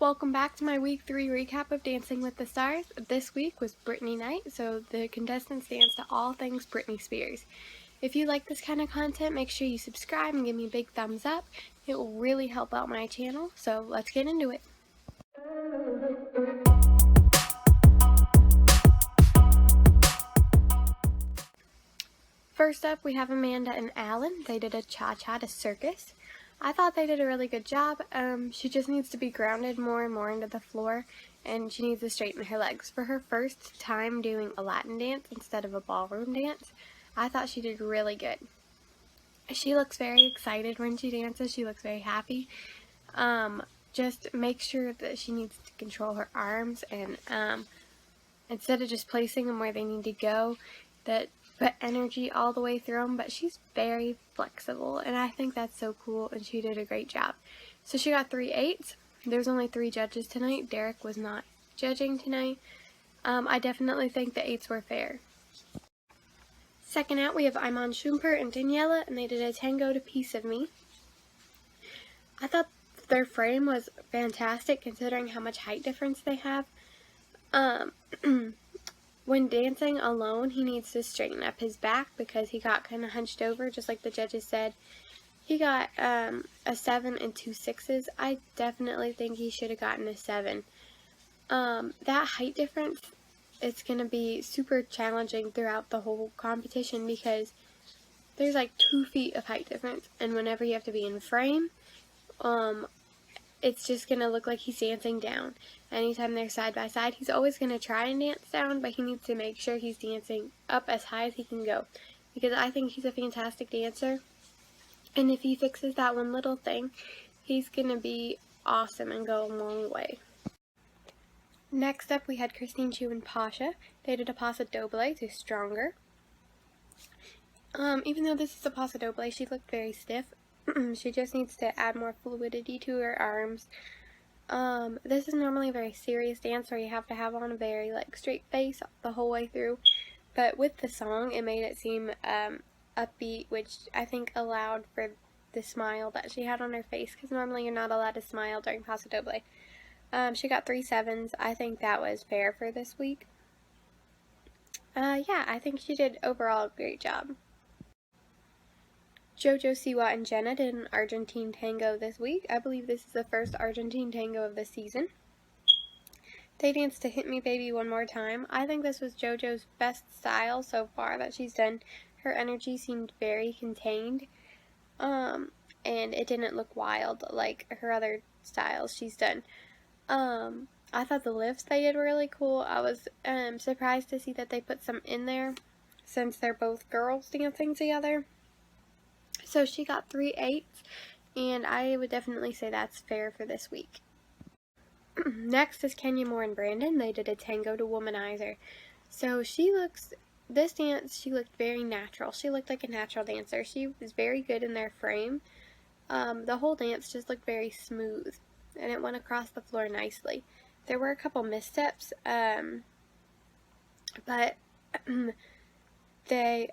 Welcome back to my week 3 recap of Dancing with the Stars. This week was Britney night, so the contestants danced to all things Britney Spears. If you like this kind of content, make sure you subscribe and give me a big thumbs up. It will really help out my channel, so let's get into it. First up, we have Amanda and Alan. They did a ChaCha to Circus. I thought they did a really good job. She just needs to be grounded more and more into the floor, and she needs to straighten her legs. For her first time doing a Latin dance instead of a ballroom dance, I thought she did really good. She looks very excited when she dances. She looks very happy. Just make sure that she needs to control her arms, and instead of just placing them where they need to go, that put energy all the way through them. But she's very flexible, and I think that's so cool, and she did a great job. So she got 3 8s. There's only 3 judges tonight. Derek was not judging tonight. I definitely think the 8s were fair. Second out, we have Iman, Shumpert, and Daniella, and they did a Tango to Piece of Me. I thought their frame was fantastic considering how much height difference they have. When dancing alone, he needs to straighten up his back because he got kind of hunched over, just like the judges said. He got a 7 and 2 6s. I definitely think he should have gotten a 7. That height difference, it's going to be super challenging throughout the whole competition because there's like 2 feet of height difference, and whenever you have to be in frame, it's just going to look like he's dancing down. Anytime they're side by side, he's always going to try and dance down, but he needs to make sure he's dancing up as high as he can go, because I think he's a fantastic dancer, and if he fixes that one little thing, he's going to be awesome and go a long way. Next up, we had Christine, Chu, and Pasha. They did a Paso Doble to Stronger. Even though this is a Paso Doble, she looked very stiff. She just needs to add more fluidity to her arms. This is normally a very serious dance where you have to have on a very straight face the whole way through, but with the song it made it seem upbeat, which I think allowed for the smile that she had on her face, because normally you're not allowed to smile during Paso Doble. She got 3 7s. I think that was fair for this week. Yeah, I think she did overall a great job. JoJo, Siwa, and Jenna did an Argentine tango this week. I believe this is the first Argentine tango of the season. They danced to Hit Me Baby One More Time. I think this was JoJo's best style so far that she's done. Her energy seemed very contained, and it didn't look wild like her other styles she's done. I thought the lifts they did were really cool. I was surprised to see that they put some in there since they're both girls dancing together. So she got 3 8s, and I would definitely say that's fair for this week. Next is Kenya Moore and Brandon. They did a Tango to Womanizer. So this dance, she looked very natural. She looked like a natural dancer. She was very good in their frame. The whole dance just looked very smooth, and it went across the floor nicely. There were a couple missteps, but they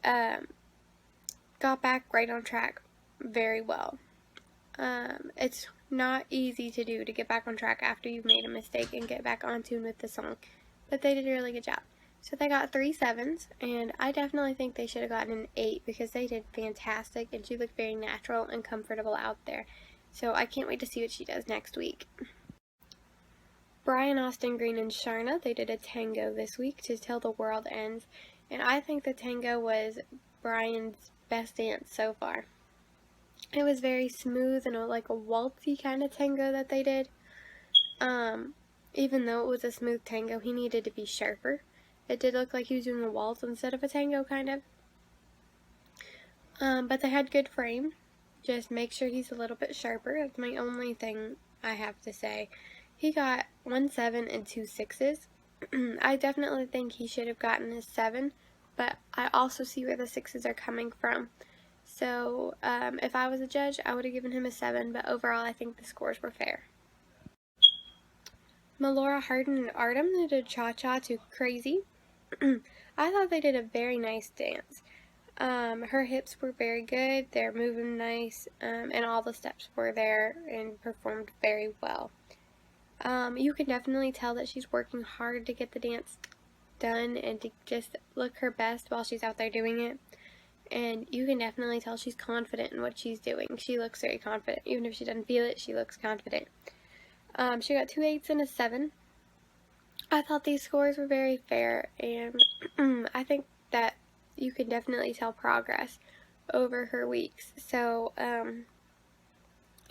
got back right on track very well. It's not easy to do, to get back on track after you've made a mistake and get back on tune with the song, but they did a really good job. So they got 3 7s, and I definitely think they should have gotten an 8 because they did fantastic, and she looked very natural and comfortable out there. So I can't wait to see what she does next week. Brian, Austin Green, and Sharna, they did a tango this week to Till the World Ends, and I think the tango was Brian's best dance so far. It was very smooth and like a waltzy kind of tango that they did. Even though it was a smooth tango, he needed to be sharper. It did look like he was doing a waltz instead of a tango, kind of. But they had good frame. Just make sure he's a little bit sharper. That's my only thing I have to say. He got 1 7 and 2 6s. I definitely think he should have gotten a 7, but I also see where the 6s are coming from. So if I was a judge, I would have given him a 7, but overall I think the scores were fair. Melora, Hardin, and Artem did ChaCha to Crazy. I thought they did a very nice dance. Her hips were very good, they're moving nice, and all the steps were there and performed very well. You can definitely tell that she's working hard to get the dance done and to just look her best while she's out there doing it. And you can definitely tell she's confident in what she's doing. She looks very confident. Even if she doesn't feel it, she looks confident. She got 2 8s and a 7. I thought these scores were very fair, and I think that you can definitely tell progress over her weeks. So,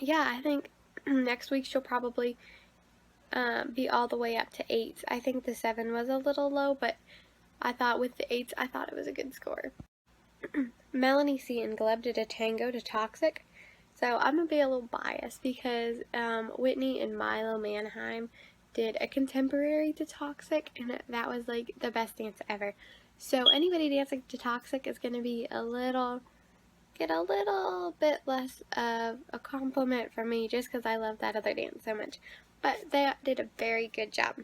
yeah, I think next week she'll probably be all the way up to 8s. I think the 7 was a little low, but I thought with the 8s, I thought it was a good score. Melanie C and Gleb did a tango to Toxic. So I'm going to be a little biased because Whitney and Milo Manheim did a contemporary to Toxic, and that was like the best dance ever. So anybody dancing to Toxic is going to be get a little bit less of a compliment from me just because I love that other dance so much. But they did a very good job.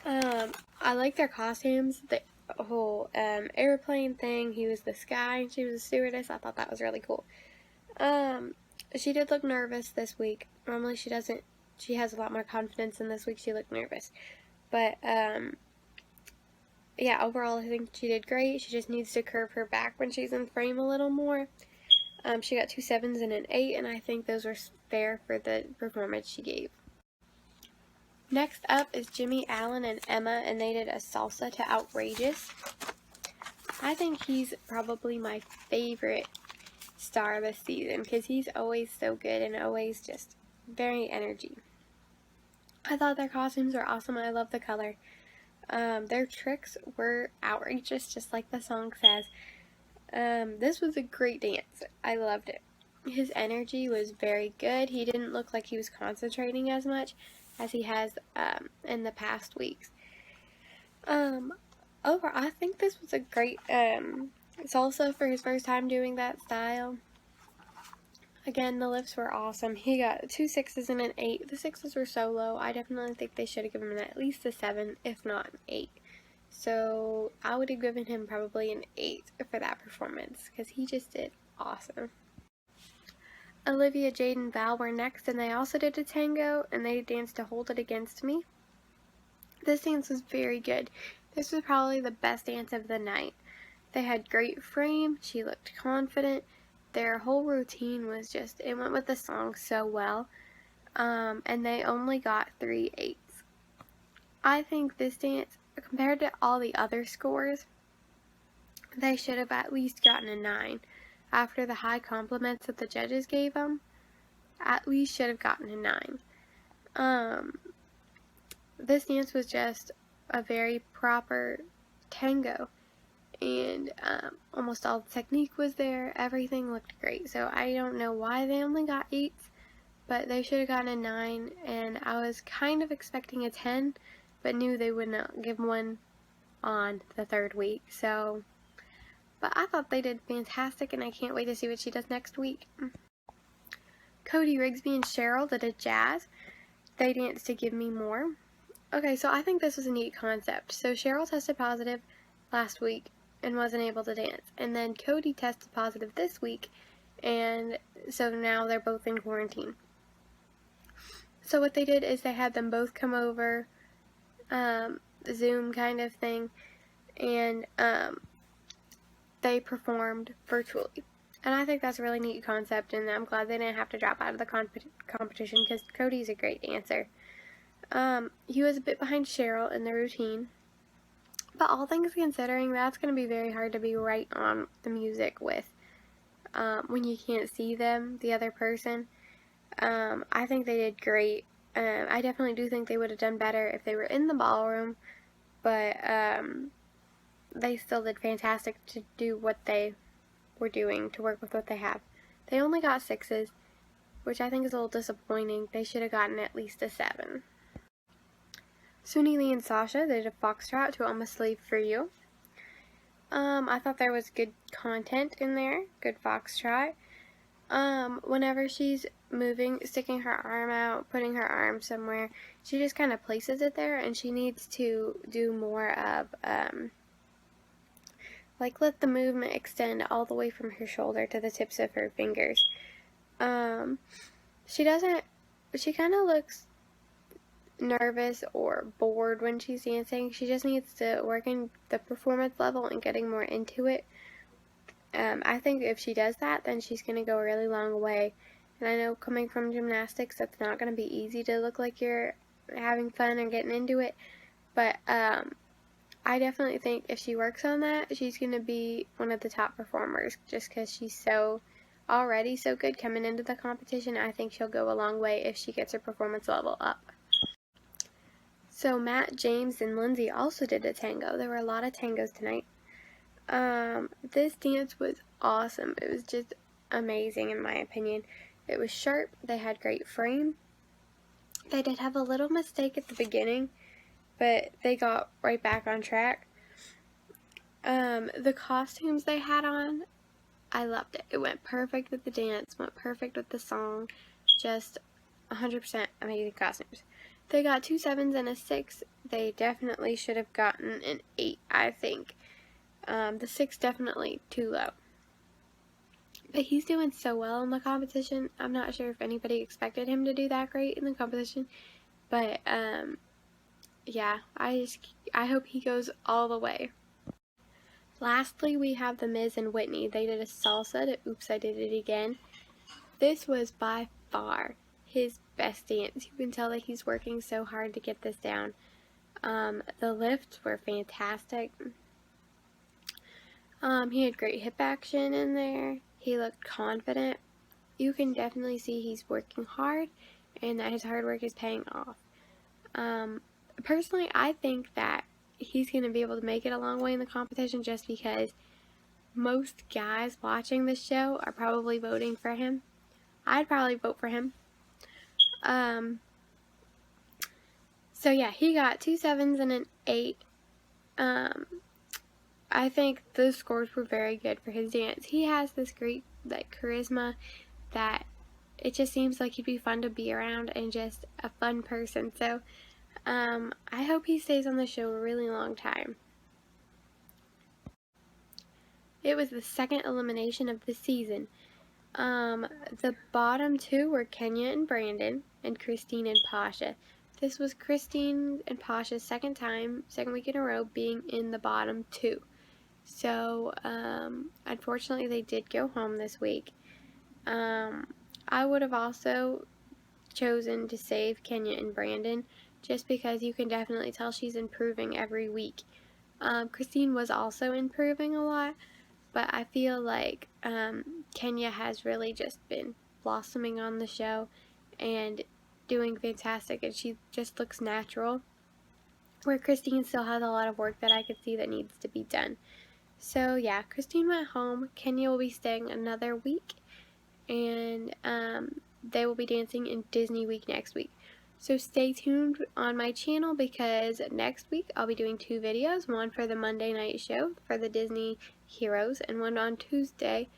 I like their costumes. The whole airplane thing. He was the sky and she was a stewardess. I thought that was really cool. She did look nervous this week. Normally she doesn't. She has a lot more confidence, and this week she looked nervous. But, yeah, overall I think she did great. She just needs to curve her back when she's in frame a little more. She got 2 7s and an 8, and I think those were fair for the performance she gave. Next up is Jimmie, Allen, and Emma, and they did a salsa to Outrageous. I think he's probably my favorite star this season because he's always so good and always just very energy. I thought their costumes were awesome. I love the color. Their tricks were outrageous, just like the song says. This was a great dance. I loved it. His energy was very good. He didn't look like he was concentrating as much as he has in the past weeks. Overall, I think this was a great salsa for his first time doing that style. Again, the lifts were awesome. He got 2 6s and an 8. The 6s were so low. I definitely think they should have given him at least a 7, if not an 8. So I would have given him probably an 8 for that performance because he just did awesome. Olivia, Jade, and Val were next, and they also did a tango, and they danced to Hold It Against Me. This dance was very good. This was probably the best dance of the night. They had great frame. She looked confident. Their whole routine was just, it went with the song so well. And they only got 3 8s. I think this dance, compared to all the other scores, they should have at least gotten a 9. After the high compliments that the judges gave them, at least should have gotten a 9. This dance was just a very proper tango. And almost all the technique was there. Everything looked great. So I don't know why they only got 8s, but they should have gotten a 9. And I was kind of expecting a 10, but knew they would not give one on the 3rd week. So, but I thought they did fantastic, and I can't wait to see what she does next week. Cody Rigsby and Cheryl did a jazz. They danced to Give Me More. Okay, so I think this was a neat concept. So Cheryl tested positive last week and wasn't able to dance. And then Cody tested positive this week, and so now they're both in quarantine. So what they did is they had them both come over, Zoom kind of thing, and they performed virtually. And I think that's a really neat concept, and I'm glad they didn't have to drop out of the competition because Cody's a great dancer. He was a bit behind Cheryl in the routine. But all things considering, that's going to be very hard to be right on the music with when you can't see them, the other person. I think they did great. I definitely do think they would have done better if they were in the ballroom, but they still did fantastic to do what they were doing, to work with what they have. They only got 6s, which I think is a little disappointing. They should have gotten at least a 7. Suni Lee and Sasha, they did a Foxtrot to I'm a Slave for You. I thought there was good content in there, good Foxtrot. Whenever she's moving, sticking her arm out, putting her arm somewhere, she just kind of places it there, and she needs to do more of, like, let the movement extend all the way from her shoulder to the tips of her fingers. She kind of looks nervous or bored when she's dancing. She just needs to work in the performance level and getting more into it. I think if she does that, then she's going to go a really long way. And I know coming from gymnastics, that's not going to be easy to look like you're having fun and getting into it. But I definitely think if she works on that, she's going to be one of the top performers just because she's already so good coming into the competition. I think she'll go a long way if she gets her performance level up. So Matt, James, and Lindsay also did a tango. There were a lot of tangos tonight. This dance was awesome. It was just amazing in my opinion. It was sharp. They had great frame. They did have a little mistake at the beginning, but they got right back on track. The costumes they had on, I loved it. It went perfect with the dance, went perfect with the song. Just 100% amazing costumes. They got 2 7s and a 6. They definitely should have gotten an 8, I think. The 6 definitely too low. But he's doing so well in the competition. I'm not sure if anybody expected him to do that great in the competition. But, yeah, I hope he goes all the way. Lastly, we have The Miz and Whitney. They did a salsa to Oops, I Did It Again. This was by far his best dance. You can tell that he's working so hard to get this down. The lifts were fantastic. He had great hip action in there. He looked confident. You can definitely see he's working hard and that his hard work is paying off. Personally, I think that he's going to be able to make it a long way in the competition just because most guys watching this show are probably voting for him. I'd probably vote for him. So yeah, he got 2 7s and an 8. I think the scores were very good for his dance. He has this great charisma that it just seems like he'd be fun to be around and just a fun person. So I hope he stays on the show a really long time. It was the second elimination of the season. The bottom 2 were Kenya and Brandon, and Christine and Pasha. This was Christine and Pasha's second week in a row being in the bottom 2. So, unfortunately they did go home this week. I would have also chosen to save Kenya and Brandon just because you can definitely tell she's improving every week. Christine was also improving a lot, but I feel like Kenya has really just been blossoming on the show and doing fantastic, and she just looks natural, where Christine still has a lot of work that I could see that needs to be done. So yeah, Christine went home. Kenya will be staying another week, and they will be dancing in Disney Week next week. So stay tuned on my channel because next week I'll be doing 2 videos, one for the Monday night show for the Disney heroes and one on Tuesday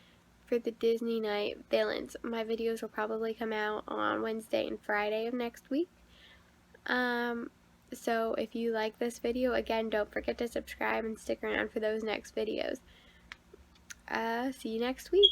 for the Disney night villains. My videos will probably come out on Wednesday and Friday of next week. So if you like this video, again, don't forget to subscribe and stick around for those next videos. See you next week.